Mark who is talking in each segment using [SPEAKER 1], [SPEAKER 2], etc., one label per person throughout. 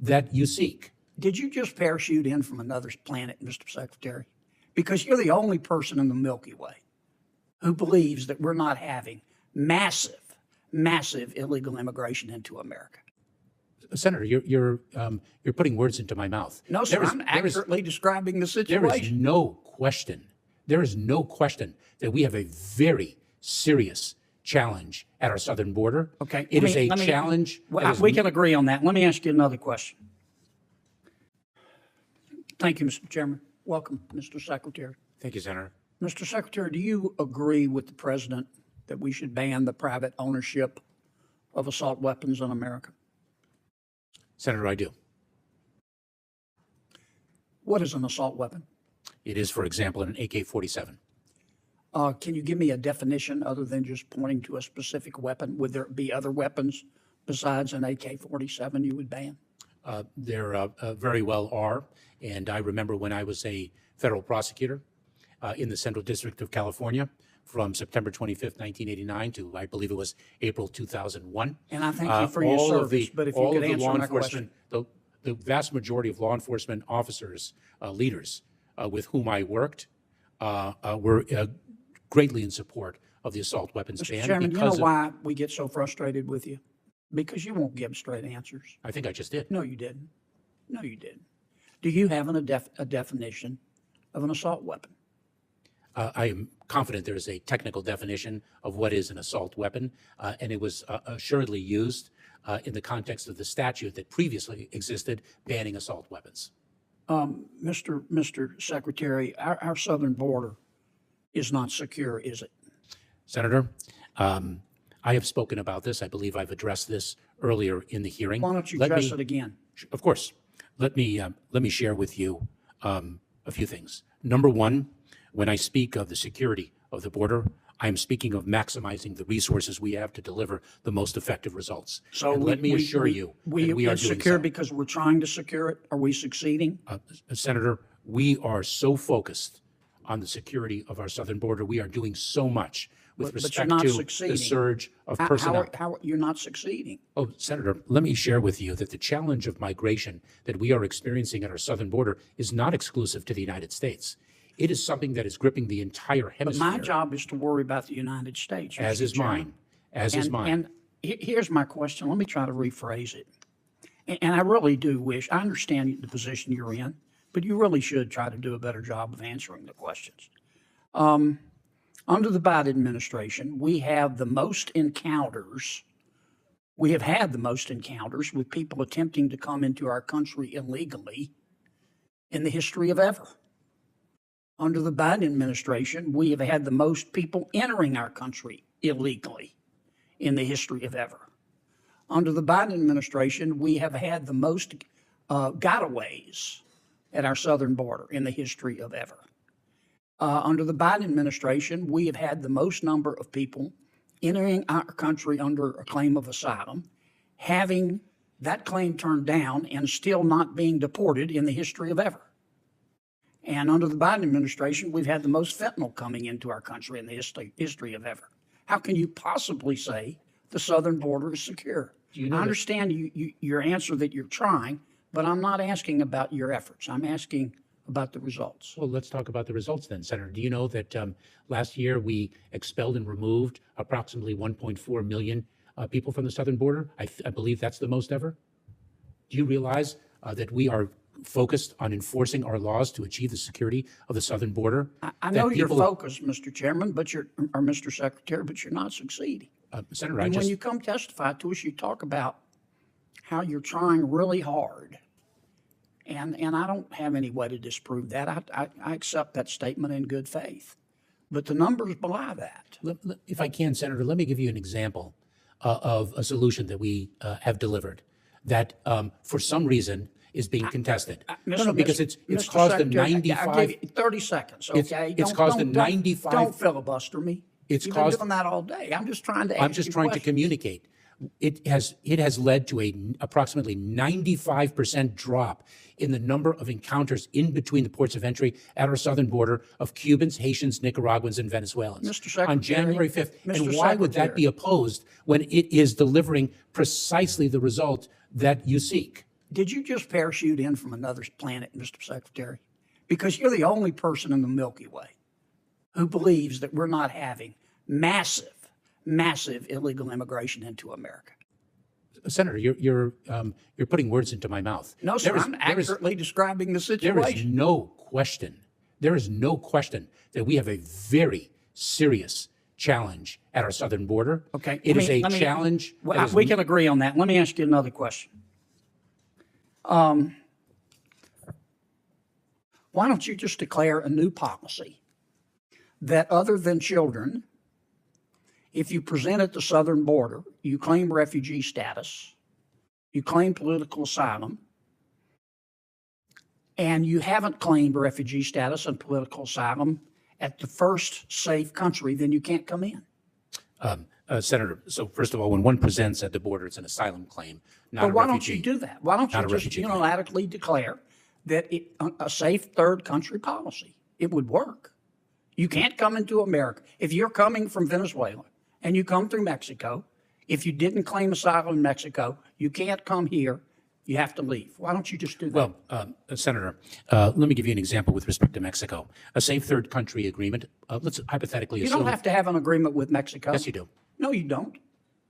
[SPEAKER 1] that you seek.
[SPEAKER 2] Did you just parachute in from another planet, Mr. Secretary? Because you're the only person in the Milky Way who believes that we're not having massive, massive illegal immigration into America.
[SPEAKER 1] Senator, you're putting words into my mouth.
[SPEAKER 2] No, sir, I'm accurately describing the situation.
[SPEAKER 1] There is no question. There is no question that we have a very serious challenge at our southern border.
[SPEAKER 2] Okay.
[SPEAKER 1] It is a challenge.
[SPEAKER 2] We can agree on that. Let me ask you another question. Thank you, Mr. Chairman. Welcome, Mr. Secretary.
[SPEAKER 1] Thank you, Senator.
[SPEAKER 2] Mr. Secretary, do you agree with the President that we should ban the private ownership of assault weapons in America?
[SPEAKER 1] Senator, I do.
[SPEAKER 2] What is an assault weapon?
[SPEAKER 1] It is, for example, an AK-47.
[SPEAKER 2] Can you give me a definition other than just pointing to a specific weapon? Would there be other weapons besides an AK-47 you would ban?
[SPEAKER 1] There very well are. And I remember when I was a federal prosecutor in the Central District of California from September 25th, 1989 to, I believe it was April 2001.
[SPEAKER 2] And I thank you for your service, but if you could answer my question.
[SPEAKER 1] The vast majority of law enforcement officers, leaders with whom I worked were greatly in support of the assault weapons ban.
[SPEAKER 2] Mr. Chairman, you know why we get so frustrated with you? Because you won't give straight answers.
[SPEAKER 1] I think I just did.
[SPEAKER 2] No, you didn't. No, you didn't. Do you have a definition of an assault weapon?
[SPEAKER 1] I am confident there is a technical definition of what is an assault weapon, and it was assuredly used in the context of the statute that previously existed banning assault weapons.
[SPEAKER 2] Mr. Secretary, our southern border is not secure, is it?
[SPEAKER 1] Senator, I have spoken about this. I believe I've addressed this earlier in the hearing.
[SPEAKER 2] Why don't you address it again?
[SPEAKER 1] Of course. Let me share with you a few things. Number one, when I speak of the security of the border, I am speaking of maximizing the resources we have to deliver the most effective results. So let me assure you that we are doing
[SPEAKER 2] secure
[SPEAKER 1] so.
[SPEAKER 2] Because we're trying to secure it. Are we succeeding?
[SPEAKER 1] Senator, we are so focused on the security of our southern border. We are doing so much with respect to the surge of personnel.
[SPEAKER 2] How you're not succeeding?
[SPEAKER 1] Oh, Senator, let me share with you that the challenge of migration that we are experiencing at our southern border is not exclusive to the United States. It is something that is gripping the entire hemisphere.
[SPEAKER 2] But my job is to worry about the United States.
[SPEAKER 1] As is mine. As is mine.
[SPEAKER 2] And here's my question. Let me try to rephrase it. And I really do wish, I understand the position you're in, but you really should try to do a better job of answering the questions. Under the Biden administration, we have the most encounters. We have had the most encounters with people attempting to come into our country illegally in the history of ever. Under the Biden administration, we have had the most people entering our country illegally in the history of ever. Under the Biden administration, we have had the most gotaways at our southern border in the history of ever. Under the Biden administration, we have had the most number of people entering our country under a claim of asylum, having that claim turned down and still not being deported in the history of ever. And under the Biden administration, we've had the most fentanyl coming into our country in the history of ever. How can you possibly say the southern border is secure? I understand your answer that you're trying, but I'm not asking about your efforts. I'm asking about the results.
[SPEAKER 1] Well, let's talk about the results then, Senator. Do you know that last year we expelled and removed approximately 1.4 million people from the southern border? I believe that's the most ever. Do you realize that we are focused on enforcing our laws to achieve the security of the southern border?
[SPEAKER 2] I know you're focused, Mr. Chairman, or Mr. Secretary, but you're not succeeding.
[SPEAKER 1] Senator,
[SPEAKER 2] when you come testify to us, you talk about how you're trying really hard. And I don't have any way to disprove that. I accept that statement in good faith. But the numbers belie that.
[SPEAKER 1] If I can, Senator, let me give you an example of a solution that we have delivered that for some reason is being contested. Because it's caused a 95.
[SPEAKER 2] I gave you 30 seconds, okay?
[SPEAKER 1] It's caused a 95.
[SPEAKER 2] Don't filibuster me. You've been doing that all day. I'm just trying to
[SPEAKER 1] communicate. It has led to a approximately 95% drop in the number of encounters in between the ports of entry at our southern border of Cubans, Haitians, Nicaraguans, and Venezuelans
[SPEAKER 2] Mr. Secretary,
[SPEAKER 1] on January 5th. And
[SPEAKER 2] why
[SPEAKER 1] would that be opposed when it is delivering precisely the result that you seek?
[SPEAKER 2] Did you just parachute in from another planet, Mr. Secretary? Because you're the only person in the Milky Way who believes that we're not having massive, massive illegal immigration into America.
[SPEAKER 1] Senator, you're putting words into my mouth.
[SPEAKER 2] No, sir, I'm accurately describing the situation.
[SPEAKER 1] There is no question. There is no question that we have a very serious challenge at our southern border.
[SPEAKER 2] Okay.
[SPEAKER 1] It is a challenge.
[SPEAKER 2] We can agree on that. Let me ask you another question. Why don't you just declare a new policy that other than children, if you present at the southern border, you claim refugee status, you claim political asylum, and you haven't claimed refugee status and political asylum at the first safe country, then you can't come in.
[SPEAKER 1] Senator, so first of all, when one presents at the border, it's an asylum claim, not a refugee.
[SPEAKER 2] But why don't you do that? Why don't you just unilaterally declare that a safe third country policy? It would work. You can't come into America. If you're coming from Venezuela and you come through Mexico, if you didn't claim asylum in Mexico, you can't come here. You have to leave. Why don't you just do that?
[SPEAKER 1] Well, Senator, let me give you an example with respect to Mexico. A safe third country agreement, let's hypothetically assume.
[SPEAKER 2] You don't have to have an agreement with Mexico.
[SPEAKER 1] Yes, you do.
[SPEAKER 2] No, you don't.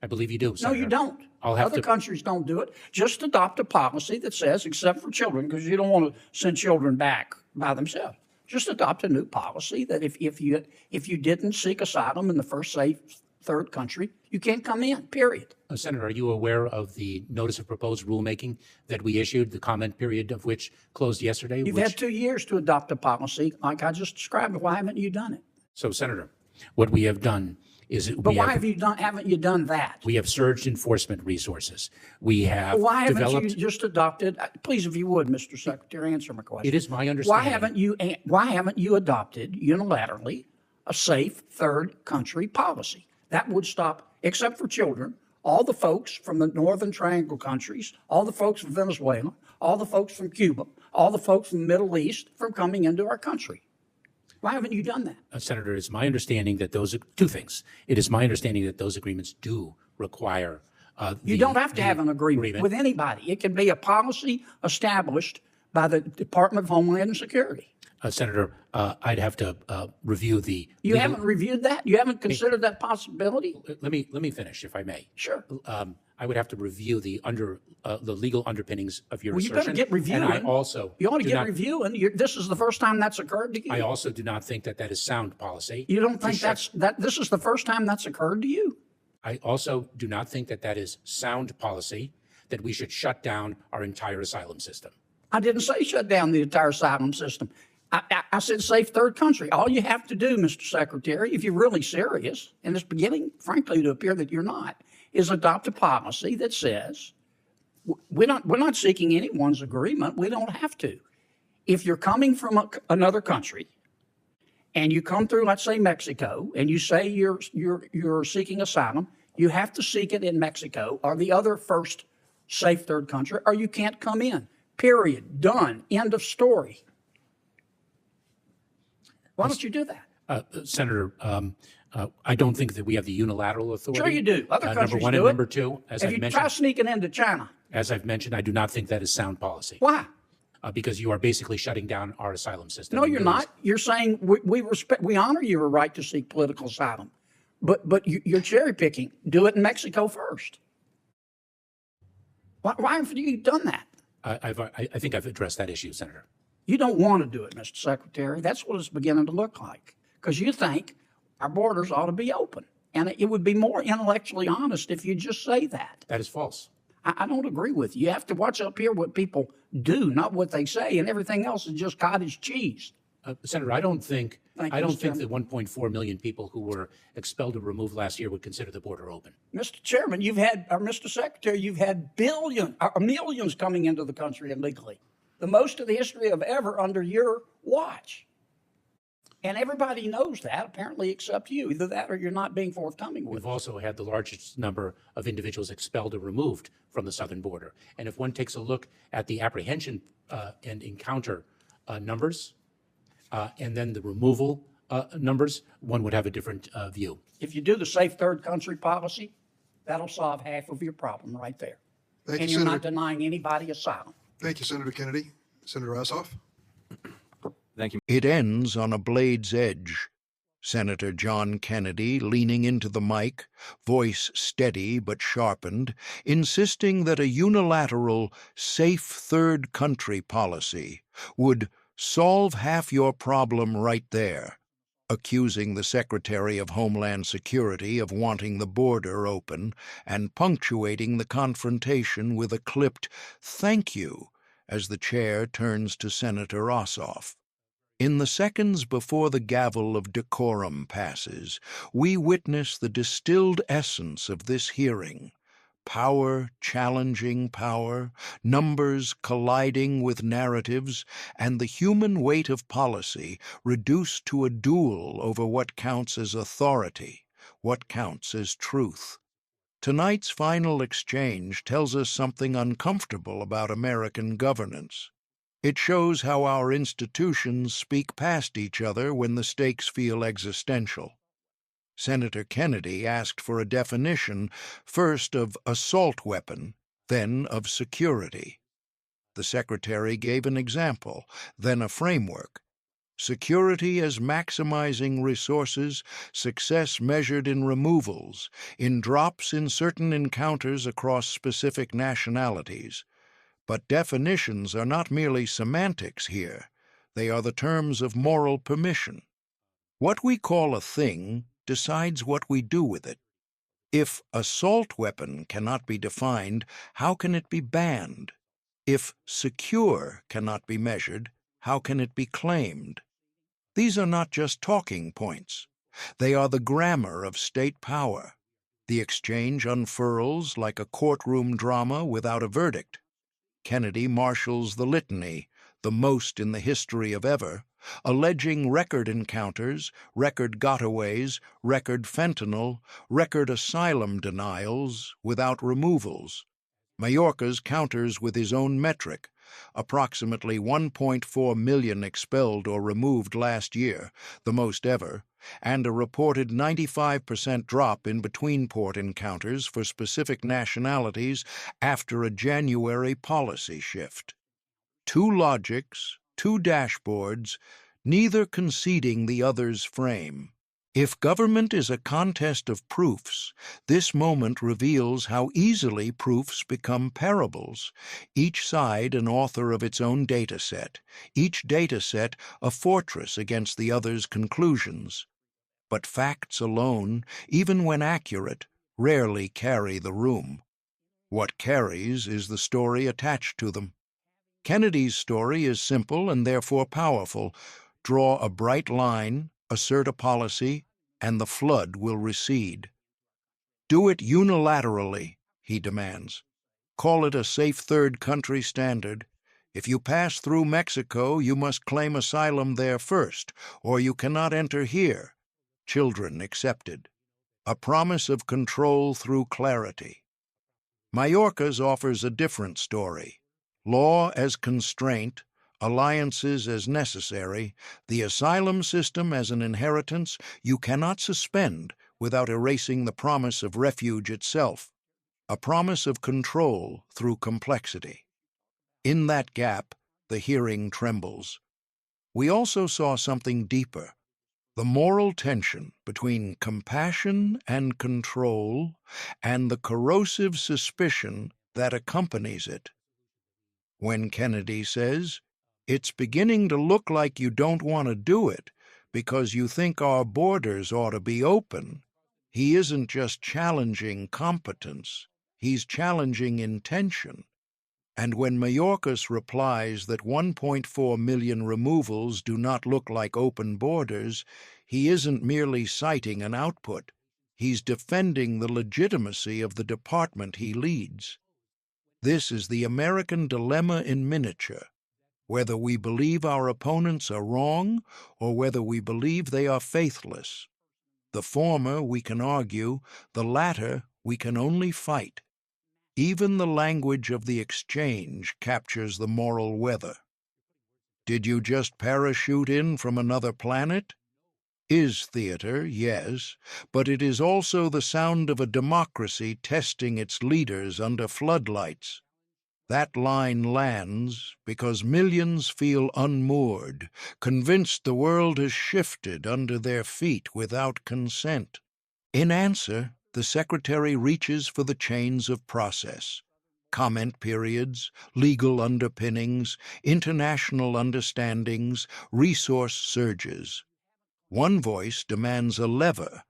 [SPEAKER 1] I believe you do, Senator.
[SPEAKER 2] No, you don't. Other countries don't do it. Just adopt a policy that says, except for children, because you don't want to send children back by themselves. Just adopt a new policy that if you didn't seek asylum in the first safe third country, you can't come in, period.
[SPEAKER 1] Senator, are you aware of the notice of proposed rulemaking that we issued, the comment period of which closed yesterday?
[SPEAKER 2] You've had 2 years to adopt a policy like I just described. Why haven't you done it?
[SPEAKER 1] So, Senator, what we have done is
[SPEAKER 2] haven't you done that?
[SPEAKER 1] We have surged enforcement resources. We have
[SPEAKER 2] Why haven't
[SPEAKER 1] developed.
[SPEAKER 2] you just adopted? Please, if you would, Mr. Secretary, answer my question.
[SPEAKER 1] It is my understanding.
[SPEAKER 2] Why haven't you adopted unilaterally a safe third country policy that would stop, except for children, all the folks from the Northern Triangle countries, all the folks from Venezuela, all the folks from Cuba, all the folks from the Middle East from coming into our country? Why haven't you done that?
[SPEAKER 1] Senator, it's my understanding that those are two things. It is my understanding that those agreements do require.
[SPEAKER 2] You don't have to have an agreement with anybody. It can be a policy established by the Department of Homeland Security.
[SPEAKER 1] Senator, I'd have to review the.
[SPEAKER 2] You haven't reviewed that? You haven't considered that possibility?
[SPEAKER 1] Let me finish, if I may.
[SPEAKER 2] Sure.
[SPEAKER 1] I would have to review the legal underpinnings of your assertion.
[SPEAKER 2] You better get reviewing.
[SPEAKER 1] And I also
[SPEAKER 2] you ought to get reviewing. This is the first time that's occurred to you.
[SPEAKER 1] I also do not think that that is sound policy.
[SPEAKER 2] You don't think this is the first time that's occurred to you?
[SPEAKER 1] I also do not think that that is sound policy, that we should shut down our entire asylum system.
[SPEAKER 2] I didn't say shut down the entire asylum system. I said safe third country. All you have to do, Mr. Secretary, if you're really serious, and it's beginning, frankly, to appear that you're not, is adopt a policy that says we're not seeking anyone's agreement. We don't have to. If you're coming from another country and you come through, let's say Mexico, and you say you're seeking asylum, you have to seek it in Mexico or the other first safe third country, or you can't come in. Period. Done. End of story. Why don't you do that?
[SPEAKER 1] Senator, I don't think that we have the unilateral authority.
[SPEAKER 2] Sure you do. Other countries
[SPEAKER 1] number one
[SPEAKER 2] do
[SPEAKER 1] and
[SPEAKER 2] it.
[SPEAKER 1] number two, as I've mentioned.
[SPEAKER 2] Try sneaking into China.
[SPEAKER 1] As I've mentioned, I do not think that is sound policy.
[SPEAKER 2] Why?
[SPEAKER 1] Because you are basically shutting down our asylum system.
[SPEAKER 2] No, you're not. You're saying we honor your right to seek political asylum, but you're cherry picking. Do it in Mexico first. Why have you done that?
[SPEAKER 1] I think I've addressed that issue, Senator.
[SPEAKER 2] You don't want to do it, Mr. Secretary. That's what it's beginning to look like, because you think our borders ought to be open. And it would be more intellectually honest if you just say that.
[SPEAKER 1] That is false.
[SPEAKER 2] I don't agree with you. You have to watch up here what people do, not what they say, and everything else is just cottage cheese.
[SPEAKER 1] Senator, I don't think
[SPEAKER 2] that
[SPEAKER 1] 1.4 million people who were expelled or removed last year would consider the border open.
[SPEAKER 2] Mr. Chairman, Mr. Secretary, you've had millions coming into the country illegally. The most of the history of ever under your watch. And everybody knows that, apparently, except you. Either that or you're not being forthcoming with it.
[SPEAKER 1] We've also had the largest number of individuals expelled or removed from the southern border. And if one takes a look at the apprehension and encounter numbers and then the removal numbers, one would have a different view.
[SPEAKER 2] If you do the safe third country policy, that'll solve half of your problem right there.
[SPEAKER 3] Thank
[SPEAKER 2] And
[SPEAKER 3] you,
[SPEAKER 2] you're not
[SPEAKER 3] Senator.
[SPEAKER 2] denying anybody asylum.
[SPEAKER 3] Thank you, Senator Kennedy. Senator Ossoff.
[SPEAKER 4] Thank you.
[SPEAKER 5] It ends on a blade's edge. Senator John Kennedy, leaning into the mic, voice steady but sharpened, insisting that a unilateral, safe third country policy would solve half your problem right there, accusing the Secretary of Homeland Security of wanting the border open and punctuating the confrontation with a clipped "thank you" as the chair turns to Senator Ossoff. In the seconds before the gavel of decorum passes, we witness the distilled essence of this hearing. Power challenging power, numbers colliding with narratives, and the human weight of policy reduced to a duel over what counts as authority, what counts as truth. Tonight's final exchange tells us something uncomfortable about American governance. It shows how our institutions speak past each other when the stakes feel existential. Senator Kennedy asked for a definition, first of assault weapon, then of security. The Secretary gave an example, then a framework. Security as maximizing resources, success measured in removals, in drops in certain encounters across specific nationalities. But definitions are not merely semantics here. They are the terms of moral permission. What we call a thing decides what we do with it. If assault weapon cannot be defined, how can it be banned? If secure cannot be measured, how can it be claimed? These are not just talking points. They are the grammar of state power. The exchange unfurls like a courtroom drama without a verdict. Kennedy marshals the litany, the most in the history of ever, alleging record encounters, record gotaways, record fentanyl, record asylum denials without removals. Mayorkas counters with his own metric, approximately 1.4 million expelled or removed last year, the most ever, and a reported 95% drop in between-port encounters for specific nationalities after a January policy shift. Two logics, two dashboards, neither conceding the other's frame. If government is a contest of proofs, this moment reveals how easily proofs become parables, each side an author of its own dataset, each dataset a fortress against the other's conclusions. But facts alone, even when accurate, rarely carry the room. What carries is the story attached to them. Kennedy's story is simple and therefore powerful. Draw a bright line, assert a policy, and the flood will recede. Do it unilaterally, he demands. Call it a safe third country standard. If you pass through Mexico, you must claim asylum there first, or you cannot enter here. Children accepted. A promise of control through clarity. Mayorkas offers a different story. Law as constraint, alliances as necessary, the asylum system as an inheritance you cannot suspend without erasing the promise of refuge itself, a promise of control through complexity. In that gap, the hearing trembles. We also saw something deeper, the moral tension between compassion and control and the corrosive suspicion that accompanies it. When Kennedy says, "It's beginning to look like you don't want to do it because you think our borders ought to be open," he isn't just challenging competence, he's challenging intention. And when Mayorkas replies that 1.4 million removals do not look like open borders, he isn't merely citing an output, he's defending the legitimacy of the department he leads. This is the American dilemma in miniature, whether we believe our opponents are wrong or whether we believe they are faithless. The former we can argue, the latter we can only fight. Even the language of the exchange captures the moral weather. Did you just parachute in from another planet? is theater, yes, but it is also the sound of a democracy testing its leaders under floodlights. That line lands because millions feel unmoored, convinced the world has shifted under their feet without consent. In answer, the Secretary reaches for the chains of process. Comment periods, legal underpinnings, international understandings, resource surges. One voice demands a lever,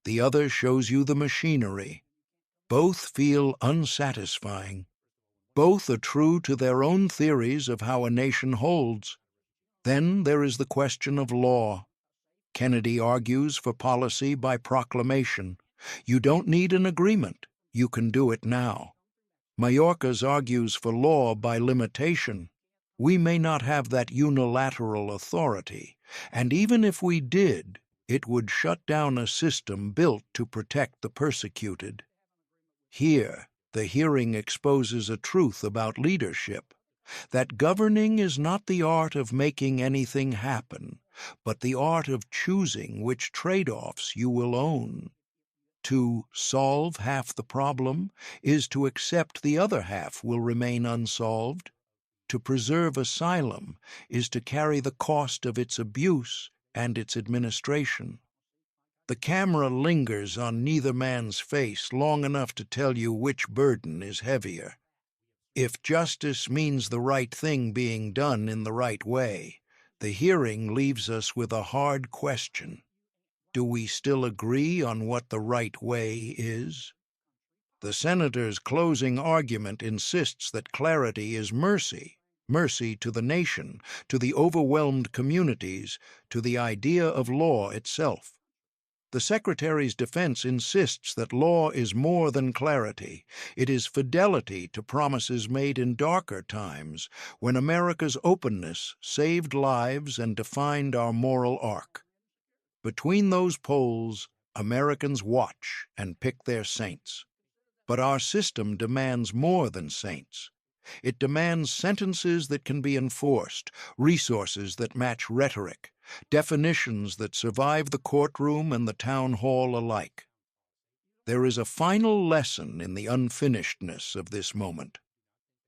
[SPEAKER 5] the other shows you the machinery. Both feel unsatisfying. Both are true to their own theories of how a nation holds. Then there is the question of law. Kennedy argues for policy by proclamation. You don't need an agreement. You can do it now. Mayorkas argues for law by limitation. We may not have that unilateral authority, and even if we did, it would shut down a system built to protect the persecuted. Here, the hearing exposes a truth about leadership, that governing is not the art of making anything happen, but the art of choosing which trade-offs you will own. To solve half the problem is to accept the other half will remain unsolved. To preserve asylum is to carry the cost of its abuse and its administration. The camera lingers on neither man's face long enough to tell you which burden is heavier. If justice means the right thing being done in the right way, the hearing leaves us with a hard question. Do we still agree on what the right way is? The senator's closing argument insists that clarity is mercy, mercy to the nation, to the overwhelmed communities, to the idea of law itself. The Secretary's defense insists that law is more than clarity. It is fidelity to promises made in darker times, when America's openness saved lives and defined our moral arc. Between those poles, Americans watch and pick their saints. But our system demands more than saints. It demands sentences that can be enforced, resources that match rhetoric, definitions that survive the courtroom and the town hall alike. There is a final lesson in the unfinishedness of this moment.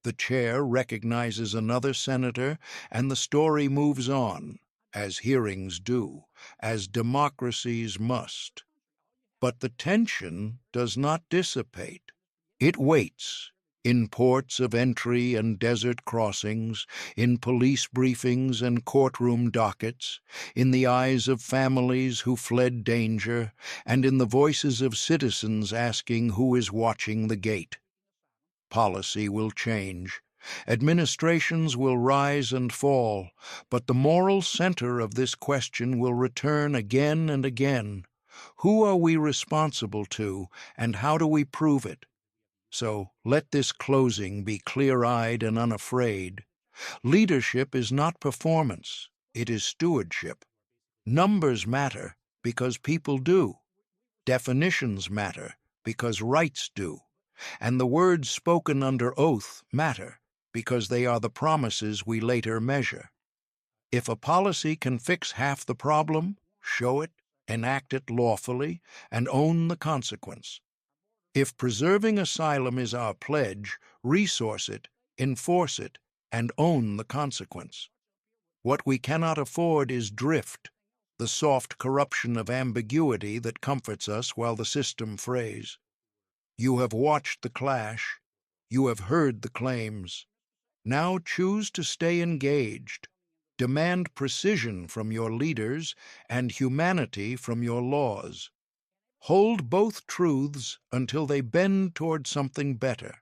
[SPEAKER 5] The chair recognizes another senator, and the story moves on, as hearings do, as democracies must. But the tension does not dissipate. It waits. In ports of entry and desert crossings, in police briefings and courtroom dockets, in the eyes of families who fled danger, and in the voices of citizens asking who is watching the gate. Policy will change. Administrations will rise and fall, but the moral center of this question will return again and again. Who are we responsible to, and how do we prove it? So let this closing be clear-eyed and unafraid. Leadership is not performance, it is stewardship. Numbers matter because people do. Definitions matter because rights do. And the words spoken under oath matter because they are the promises we later measure. If a policy can fix half the problem, show it, enact it lawfully, and own the consequence. If preserving asylum is our pledge, resource it, enforce it, and own the consequence. What we cannot afford is drift, the soft corruption of ambiguity that comforts us while the system frays. You have watched the clash. You have heard the claims. Now choose to stay engaged. Demand precision from your leaders and humanity from your laws. Hold both truths until they bend toward something better.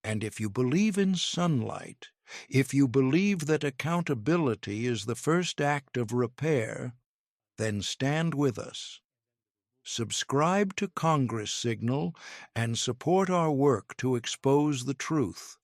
[SPEAKER 5] And if you believe in sunlight, if you believe that accountability is the first act of repair, then stand with us. Subscribe to Congress Signal and support our work to expose the truth.